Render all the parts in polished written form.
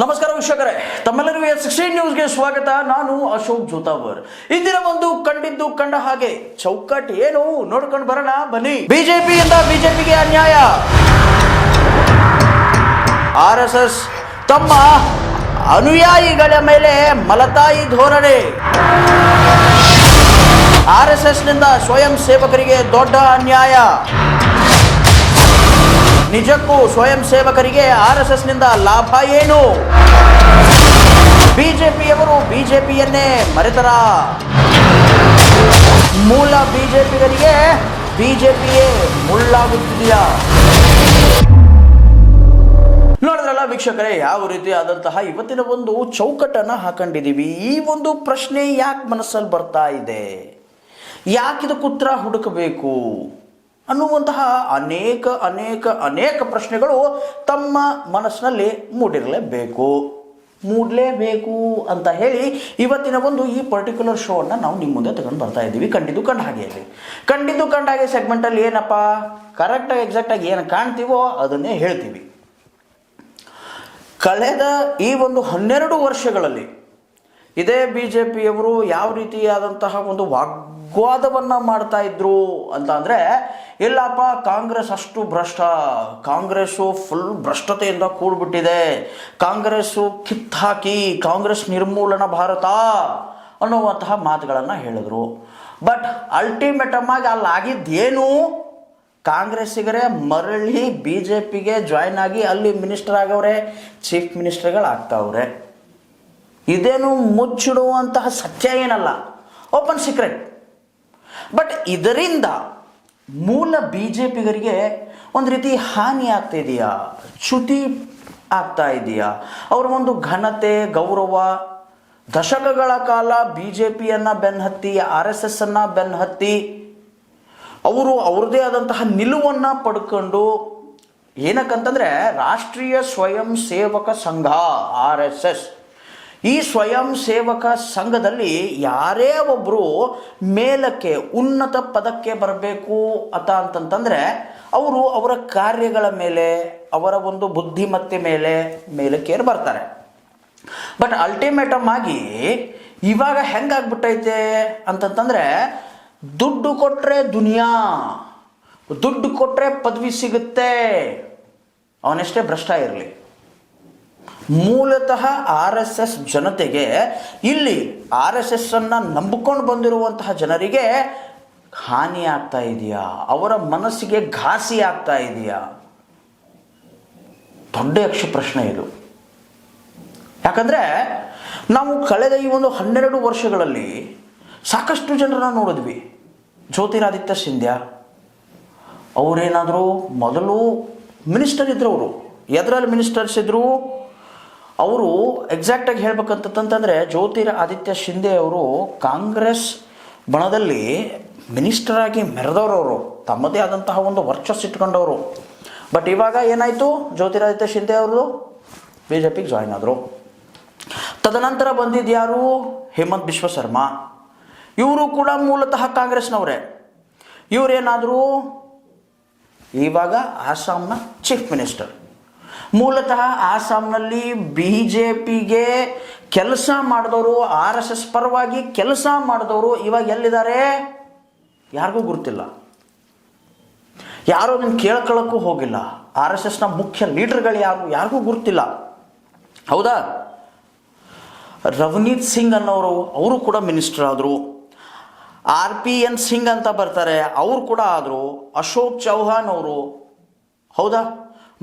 ನಮಸ್ಕಾರ ವೀಕ್ಷಕರೇ, ತಮ್ಮೆಲ್ಲರಿಗೂ S16 ನ್ಯೂಸ್ಗೆ ಸ್ವಾಗತ. ನಾನು ಅಶೋಕ್ ಜೋತಾವರ್. ಇಂದಿನ ಒಂದು ಕಂಡಿದ್ದು ಕಂಡ ಹಾಗೆ ಚೌಕಟ್ಟು ಏನು ನೋಡ್ಕೊಂಡು ಬರೋಣ ಬನ್ನಿ. ಬಿಜೆಪಿಯಿಂದ ಬಿಜೆಪಿಗೆ ಅನ್ಯಾಯ. RSS ತಮ್ಮ ಅನುಯಾಯಿಗಳ ಮೇಲೆ ಮಲತಾಯಿ ಧೋರಣೆ. RSS ನಿಂದ ಸ್ವಯಂ ಸೇವಕರಿಗೆ ದೊಡ್ಡ ಅನ್ಯಾಯ. ನಿಜಕ್ಕೂ ಸ್ವಯಂ ಸೇವಕರಿಗೆ RSS ನಿಂದ ಲಾಭ ಏನು? ಬಿಜೆಪಿಯವರು ಬಿಜೆಪಿಯನ್ನೇ ಮರೆತರ. ಮೂಲ ಬಿಜೆಪಿಗರಿಗೆ ಬಿಜೆಪಿಯೇ ಮುಳ್ಳಾಗುತ್ತಿದೆಯಾ? ನೋಡಿದ್ರಲ್ಲ ವೀಕ್ಷಕರೇ, ಯಾವ ರೀತಿ ಆದಂತಹ ಇವತ್ತಿನ ಒಂದು ಚೌಕಟ್ಟನ್ನು ಹಾಕೊಂಡಿದ್ದೀವಿ. ಈ ಒಂದು ಪ್ರಶ್ನೆ ಯಾಕೆ ಮನಸ್ಸಲ್ಲಿ ಬರ್ತಾ ಇದೆ, ಯಾಕಿದಕ್ಕೆ ಉತ್ತರ ಹುಡುಕಬೇಕು ಅನ್ನುವಂತಹ ಅನೇಕ ಅನೇಕ ಅನೇಕ ಪ್ರಶ್ನೆಗಳು ತಮ್ಮ ಮನಸ್ಸಿನಲ್ಲಿ ಮೂಡಲೇಬೇಕು ಅಂತ ಹೇಳಿ ಇವತ್ತಿನ ಒಂದು ಈ ಪರ್ಟಿಕ್ಯುಲರ್ ಶೋವನ್ನು ನಾವು ನಿಮ್ಮ ಮುಂದೆ ತಗೊಂಡು ಬರ್ತಾ ಇದ್ದೀವಿ. ಕಂಡಿದ್ದು ಕಂಡ ಹಾಗೆ ಸೆಗ್ಮೆಂಟಲ್ಲಿ ಏನಪ್ಪ ಕರೆಕ್ಟಾಗಿ ಎಕ್ಸಾಕ್ಟಾಗಿ ಏನು ಕಾಣ್ತೀವೋ ಅದನ್ನೇ ಹೇಳ್ತೀವಿ. ಕಳೆದ ಈ ಒಂದು 12 ವರ್ಷಗಳಲ್ಲಿ ಇದೇ ಬಿಜೆಪಿಯವರು ಯಾವ ರೀತಿಯಾದಂತಹ ಒಂದು ವಾಗ್ವಾದವನ್ನು ಮಾಡ್ತಾ ಇದ್ರು ಅಂತ ಅಂದರೆ, ಇಲ್ಲಪ್ಪ ಕಾಂಗ್ರೆಸ್ ಅಷ್ಟು ಭ್ರಷ್ಟ, ಕಾಂಗ್ರೆಸ್ಸು ಫುಲ್ ಭ್ರಷ್ಟತೆಯಿಂದ ಕೂಡ್ಬಿಟ್ಟಿದೆ, ಕಾಂಗ್ರೆಸ್ಸು ಕಿತ್ತಾಕಿ ಕಾಂಗ್ರೆಸ್ ನಿರ್ಮೂಲನ ಭಾರತ ಅನ್ನುವಂತಹ ಮಾತುಗಳನ್ನು ಹೇಳಿದ್ರು. ಬಟ್ ಅಲ್ಟಿಮೇಟಮ್ ಆಗಿ ಅಲ್ಲಾಗಿದ್ದೇನು, ಕಾಂಗ್ರೆಸ್ಸಿಗರೇ ಮರಳಿ ಬಿಜೆಪಿಗೆ ಜಾಯ್ನ್ ಆಗಿ ಅಲ್ಲಿ ಮಿನಿಸ್ಟರ್ ಆಗವ್ರೆ, ಚೀಫ್ ಮಿನಿಸ್ಟರ್ಗಳಾಗ್ತಾವ್ರೆ. ಇದೇನು ಮುಚ್ಚಿಡುವಂತಹ ಸತ್ಯ ಏನಲ್ಲ, ಓಪನ್ ಸೀಕ್ರೆಟ್. ಬಟ್ ಇದರಿಂದ ಮೂಲ ಬಿಜೆಪಿಗರಿಗೆ ಒಂದು ರೀತಿ ಹಾನಿ ಆಗ್ತಾ ಇದೆಯಾ, ಚ್ಯುತಿ ಆಗ್ತಾ ಇದೆಯಾ? ಅವರ ಒಂದು ಘನತೆ, ಗೌರವ, ದಶಕಗಳ ಕಾಲ ಬಿಜೆಪಿಯನ್ನು ಬೆನ್ನಹತ್ತಿ RSS ಅನ್ನು ಬೆನ್ನಹತ್ತಿ ಅವರು ಅವ್ರದ್ದೇ ಆದಂತಹ ನಿಲುವನ್ನು ಪಡ್ಕೊಂಡು, ಏನಕ್ಕಂತಂದರೆ ರಾಷ್ಟ್ರೀಯ ಸ್ವಯಂ ಸೇವಕ ಸಂಘ RSS, ಈ ಸ್ವಯಂ ಸೇವಕ ಸಂಘದಲ್ಲಿ ಯಾರೇ ಒಬ್ಬರು ಮೇಲಕ್ಕೆ ಉನ್ನತ ಪದಕ್ಕೆ ಬರಬೇಕು ಅಂತಂತಂದರೆ ಅವರು ಅವರ ಕಾರ್ಯಗಳ ಮೇಲೆ, ಅವರ ಒಂದು ಬುದ್ಧಿಮತ್ತೆ ಮೇಲೆ ಮೇಲಕ್ಕೇರಿ ಬರ್ತಾರೆ. ಬಟ್ ಅಲ್ಟಿಮೇಟಮ್ ಆಗಿ ಇವಾಗ ಹೆಂಗಾಗ್ಬಿಟ್ಟೈತೆ ಅಂತಂತಂದರೆ, ದುಡ್ಡು ಕೊಟ್ಟರೆ ದುನಿಯಾ, ದುಡ್ಡು ಕೊಟ್ಟರೆ ಪದವಿ ಸಿಗುತ್ತೆ, ಅವನೆಷ್ಟೇ ಭ್ರಷ್ಟ ಇರಲಿ. ಮೂಲತಃ RSS ಜನತೆಗೆ, ಇಲ್ಲಿ RSS ಅನ್ನು ನಂಬಿಕೊಂಡು ಬಂದಿರುವಂತಹ ಜನರಿಗೆ ಹಾನಿ ಆಗ್ತಾ ಇದೆಯಾ, ಅವರ ಮನಸ್ಸಿಗೆ ಘಾಸಿ ಆಗ್ತಾ ಇದೆಯಾ? ದೊಡ್ಡ ಯಕ್ಷ ಪ್ರಶ್ನೆ ಇದು. ಯಾಕಂದರೆ ನಾವು ಕಳೆದ ಈ ಒಂದು 12 ವರ್ಷಗಳಲ್ಲಿ ಸಾಕಷ್ಟು ಜನರನ್ನ ನೋಡಿದ್ವಿ. ಜ್ಯೋತಿರಾದಿತ್ಯ ಸಿಂಧ್ಯಾ ಅವರೇನಾದರೂ ಮೊದಲು ಮಿನಿಸ್ಟರ್ ಇದ್ರು, ಅವರು ಎದರಲ್ಲಿ ಮಿನಿಸ್ಟರ್ಸ್ ಇದ್ರು, ಅವರು ಎಕ್ಸಾಕ್ಟಾಗಿ ಹೇಳ್ಬೇಕಂತಂತಂದರೆ ಜ್ಯೋತಿರಾದಿತ್ಯ ಶಿಂದೆ ಅವರು ಕಾಂಗ್ರೆಸ್ ಬಣದಲ್ಲಿ ಮಿನಿಸ್ಟರ್ ಆಗಿ ಮೆರೆದವರು, ತಮ್ಮದೇ ಆದಂತಹ ಒಂದು ವರ್ಚಸ್ ಇಟ್ಕೊಂಡವರು. ಬಟ್ ಇವಾಗ ಏನಾಯಿತು, ಜ್ಯೋತಿರಾದಿತ್ಯ ಶಿಂದೆ ಅವರು ಬಿಜೆಪಿಗೆ ಜಾಯ್ನ್ ಆದರು. ತದನಂತರ ಬಂದಿದ್ದು ಹೇಮಂತ್ ಬಿಶ್ವ ಶರ್ಮಾ, ಇವರು ಕೂಡ ಮೂಲತಃ ಕಾಂಗ್ರೆಸ್ನವರೇ. ಇವರೇನಾದರೂ ಇವಾಗ ಆಸಾಂನ ಚೀಫ್ ಮಿನಿಸ್ಟರ್. ಮೂಲತಃ ಆಸಾಂನಲ್ಲಿ ಬಿಜೆಪಿಗೆ ಕೆಲಸ ಮಾಡಿದವರು, RSS ಪರವಾಗಿ ಕೆಲಸ ಮಾಡಿದವರು ಇವಾಗ ಎಲ್ಲಿದ್ದಾರೆ ಯಾರಿಗೂ ಗುರುತಿಲ್ಲ. ಯಾರೂ ಅದನ್ನು ಕೇಳ್ಕೊಳ್ಳೋಕ್ಕೂ ಹೋಗಿಲ್ಲ. RSSನ ಮುಖ್ಯ ಲೀಡರ್ಗಳು ಯಾರಿಗೂ ಗುರುತಿಲ್ಲ. ಹೌದಾ? ರವನೀತ್ ಸಿಂಗ್ ಅನ್ನೋರು, ಅವರು ಕೂಡ ಮಿನಿಸ್ಟರ್ ಆದರು. RPN ಸಿಂಗ್ ಅಂತ ಬರ್ತಾರೆ, ಅವರು ಕೂಡ ಆದರು. ಅಶೋಕ್ ಚೌಹಾಣ್ ಅವರು, ಹೌದಾ,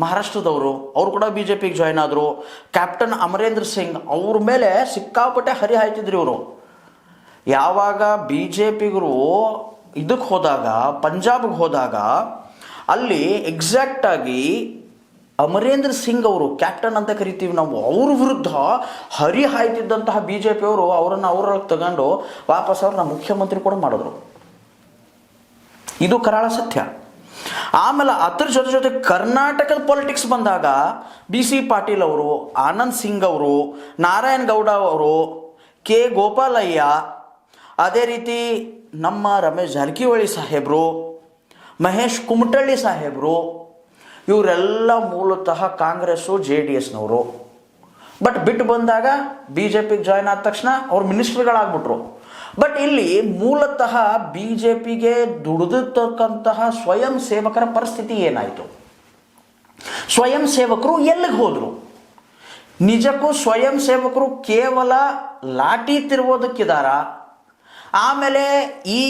ಮಹಾರಾಷ್ಟ್ರದವರು, ಅವರು ಕೂಡ ಬಿಜೆಪಿಗೆ ಜಾಯ್ನ್ ಆದರು. ಕ್ಯಾಪ್ಟನ್ ಅಮರೇಂದ್ರ ಸಿಂಗ್, ಅವ್ರ ಮೇಲೆ ಸಿಕ್ಕಾಪಟ್ಟೆ ಹರಿಹಾಯ್ತಿದ್ರು ಇವರು. ಯಾವಾಗ ಬಿಜೆಪಿಗರು ಇದಕ್ಕೆ ಹೋದಾಗ, ಪಂಜಾಬ್ಗೆ ಹೋದಾಗ, ಅಲ್ಲಿ ಎಕ್ಸಾಕ್ಟಾಗಿ ಅಮರೇಂದ್ರ ಸಿಂಗ್ ಅವರು, ಕ್ಯಾಪ್ಟನ್ ಅಂತ ಕರಿತೀವಿ ನಾವು, ಅವ್ರ ವಿರುದ್ಧ ಹರಿಹಾಯ್ತಿದ್ದಂತಹ ಬಿಜೆಪಿಯವರು ಅವರನ್ನು ಅವರೊಳಗೆ ತಗೊಂಡು ವಾಪಸ್ ಅವ್ರನ್ನ ಮುಖ್ಯಮಂತ್ರಿ ಕೂಡ ಮಾಡಿದ್ರು. ಇದು ಕರಾಳ ಸತ್ಯ. ಆಮೇಲೆ ಅದ್ರ ಜೊತೆ ಕರ್ನಾಟಕದ ಪೊಲಿಟಿಕ್ಸ್ ಬಂದಾಗ BC ಪಾಟೀಲ್ ಅವರು, ಆನಂದ್ ಸಿಂಗ್ ಅವರು, ನಾರಾಯಣ್ ಗೌಡ ಅವರು, ಕೆ ಗೋಪಾಲಯ್ಯ, ಅದೇ ರೀತಿ ನಮ್ಮ ರಮೇಶ್ ಜಾರಕಿಹೊಳಿ ಸಾಹೇಬರು, ಮಹೇಶ್ ಕುಮಟಳ್ಳಿ ಸಾಹೇಬರು, ಇವರೆಲ್ಲ ಮೂಲತಃ ಕಾಂಗ್ರೆಸ್ಸು JDSನವರು. ಬಟ್ ಬಿಟ್ಟು ಬಂದಾಗ ಬಿ ಜೆ ಪಿಗೆ ಜಾಯ್ನ್ ಆದ ತಕ್ಷಣ ಅವ್ರು ಮಿನಿಸ್ಟ್ರಿಗಳಾಗ್ಬಿಟ್ರು. ಬಟ್ ಇಲ್ಲಿ ಮೂಲತಃ ಬಿ ಜೆ ಪಿಗೆ ದುಡಿದಿರ್ತಕ್ಕಂತಹ ಸ್ವಯಂ ಸೇವಕರ ಪರಿಸ್ಥಿತಿ ಏನಾಯಿತು? ಸ್ವಯಂ ಸೇವಕರು ಎಲ್ಲಿಗೆ ಹೋದರು? ನಿಜಕ್ಕೂ ಸ್ವಯಂ ಸೇವಕರು ಕೇವಲ ಲಾಠಿ ತಿರುವುದಕ್ಕಿದಾರ? ಆಮೇಲೆ ಈ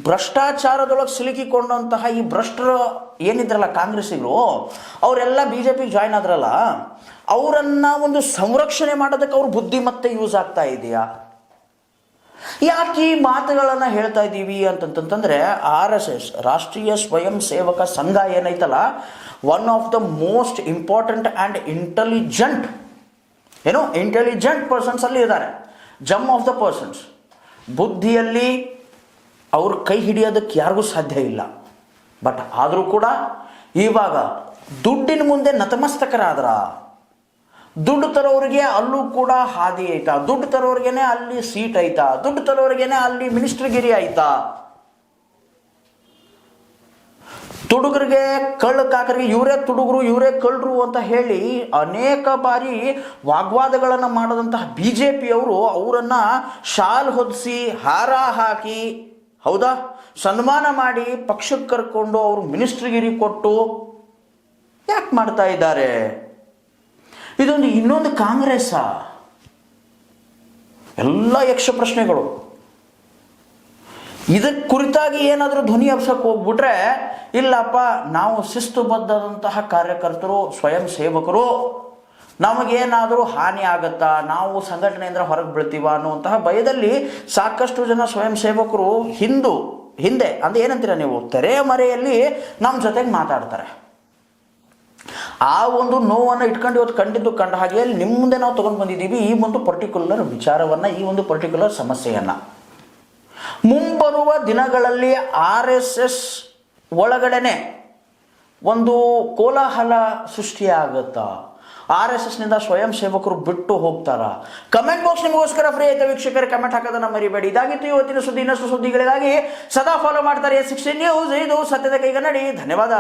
ಭ್ರಷ್ಟಾಚಾರದೊಳಗೆ ಸಿಲುಕಿಕೊಂಡಂತಹ ಈ ಭ್ರಷ್ಟರು ಏನಿದ್ರಲ್ಲ ಕಾಂಗ್ರೆಸ್ಸಿಗರು, ಅವರೆಲ್ಲ ಬಿ ಜೆ ಪಿಗೆ ಜಾಯ್ನ್ ಆದ್ರಲ್ಲ, ಅವರನ್ನು ಒಂದು ಸಂರಕ್ಷಣೆ ಮಾಡೋದಕ್ಕೆ ಅವ್ರ ಬುದ್ಧಿಮತ್ತೆ ಯೂಸ್ ಆಗ್ತಾ ಇದೆಯಾ? ಯಾಕೆ ಈ ಮಾತುಗಳನ್ನು ಹೇಳ್ತಾ ಇದ್ದೀವಿ ಅಂತಂತಂದರೆ, RSS ರಾಷ್ಟ್ರೀಯ ಸ್ವಯಂ ಸೇವಕ ಸಂಘ ಏನೈತಲ್ಲ, one of the most important and intelligent persons ಅಲ್ಲಿ ಇದ್ದಾರೆ. Gem of the persons. ಬುದ್ಧಿಯಲ್ಲಿ ಅವ್ರ ಕೈ ಹಿಡಿಯೋದಕ್ಕೆ ಯಾರಿಗೂ ಸಾಧ್ಯ ಇಲ್ಲ. ಬಟ್ ಆದರೂ ಕೂಡ ಇವಾಗ ದುಡ್ಡಿನ ಮುಂದೆ ನತಮಸ್ತಕರಾದ್ರ, ದುಡ್ಡು ತರೋರಿಗೆ ಅಲ್ಲೂ ಕೂಡ ಹಾದಿ ಐತಾ, ದುಡ್ಡು ತರೋರಿಗೇನೆ ಅಲ್ಲಿ ಸೀಟ್ ಐತಾ, ದುಡ್ಡು ತರೋರಿಗೇನೆ ಅಲ್ಲಿ ಮಿನಿಸ್ಟ್ರಿಗಿರಿ ಆಯ್ತಾ, ತುಡುಗರಿಗೆ ಕಳ್ಳ ಕಾಕರಿಗೆ ಇವರೇ ತುಡುಗರು ಇವರೇ ಕಳ್ಳರು ಅಂತ ಹೇಳಿ ಅನೇಕ ಬಾರಿ ವಾಗ್ವಾದಗಳನ್ನು ಮಾಡದಂತಹ ಬಿ ಜೆ ಪಿಯವರು ಅವರನ್ನು ಶಾಲ್ ಹೊದಿಸಿ ಹಾರ ಹಾಕಿ, ಹೌದಾ, ಸನ್ಮಾನ ಮಾಡಿ ಪಕ್ಷಕ್ಕೆ ಕರ್ಕೊಂಡು ಅವರು ಮಿನಿಸ್ಟ್ರಿಗಿರಿ ಕೊಟ್ಟು ಯಾಕೆ ಮಾಡ್ತಾ ಇದ್ದಾರೆ? ಇದೊಂದು ಇನ್ನೊಂದು ಕಾಂಗ್ರೆಸ್ಸ? ಎಲ್ಲ ಯಕ್ಷ ಪ್ರಶ್ನೆಗಳು. ಇದಕ್ಕೆ ಕುರಿತಾಗಿ ಏನಾದರೂ ಧ್ವನಿ ಎಬ್ಸಕ್ಕೆ ಹೋಗ್ಬಿಟ್ರೆ, ಇಲ್ಲಪ್ಪ ನಾವು ಶಿಸ್ತುಬದ್ಧದಂತಹ ಕಾರ್ಯಕರ್ತರು, ಸ್ವಯಂ ಸೇವಕರು, ನಮಗೇನಾದರೂ ಹಾನಿ ಆಗತ್ತಾ, ನಾವು ಸಂಘಟನೆಯಿಂದ ಹೊರಗೆ ಬೀಳ್ತೀವ ಅನ್ನುವಂತಹ ಭಯದಲ್ಲಿ ಸಾಕಷ್ಟು ಜನ ಸ್ವಯಂ ಸೇವಕರು ಹಿಂದೆ ಅಂದ್ರೆ ಏನಂತೀರ ನೀವು, ತೆರೆಯ ಮರೆಯಲ್ಲಿ ನಮ್ಮ ಜೊತೆಗೆ ಮಾತಾಡ್ತಾರೆ. ಆ ಒಂದು ನೋವನ್ನು ಇಟ್ಕೊಂಡು ಇವತ್ತು ಕಂಡ ಹಾಗೆ ನಿಮ್ಮ ಮುಂದೆ ನಾವು ತೊಗೊಂಡು ಬಂದಿದ್ದೀವಿ ಈ ಒಂದು ಪರ್ಟಿಕ್ಯುಲರ್ ವಿಚಾರವನ್ನು, ಈ ಒಂದು ಪರ್ಟಿಕ್ಯುಲರ್ ಸಮಸ್ಯೆಯನ್ನು. ಮುಂಬರುವ ದಿನಗಳಲ್ಲಿ RSS ಒಳಗಡೆನೆ ಒಂದು ಕೋಲಾಹಲ ಸೃಷ್ಟಿಯಾಗುತ್ತಾ? RSSನಿಂದ ಸ್ವಯಂ ಸೇವಕರು ಬಿಟ್ಟು ಹೋಗ್ತಾರ? ಕಮೆಂಟ್ ಬಾಕ್ಸ್ ನಿಮಗೋಸ್ಕರ ಫ್ರೀ ಆಯ್ತಾ ವೀಕ್ಷಕರೇ, ಕಮೆಂಟ್ ಹಾಕೋದನ್ನ ಮರಿಬೇಡಿ. ಇದಾಗಿತ್ತು ಇವತ್ತಿನ ಸುದ್ದಿ. ಇನ್ನಷ್ಟು ಸುದ್ದಿಗಳಿಗಾಗಿ ಸದಾ ಫಾಲೋ ಮಾಡ್ತಾರೆ 16 ನ್ಯೂಸ್. ಇದು ಸತ್ಯದ ಕೈಗನ್ನಡಿ. ಧನ್ಯವಾದ.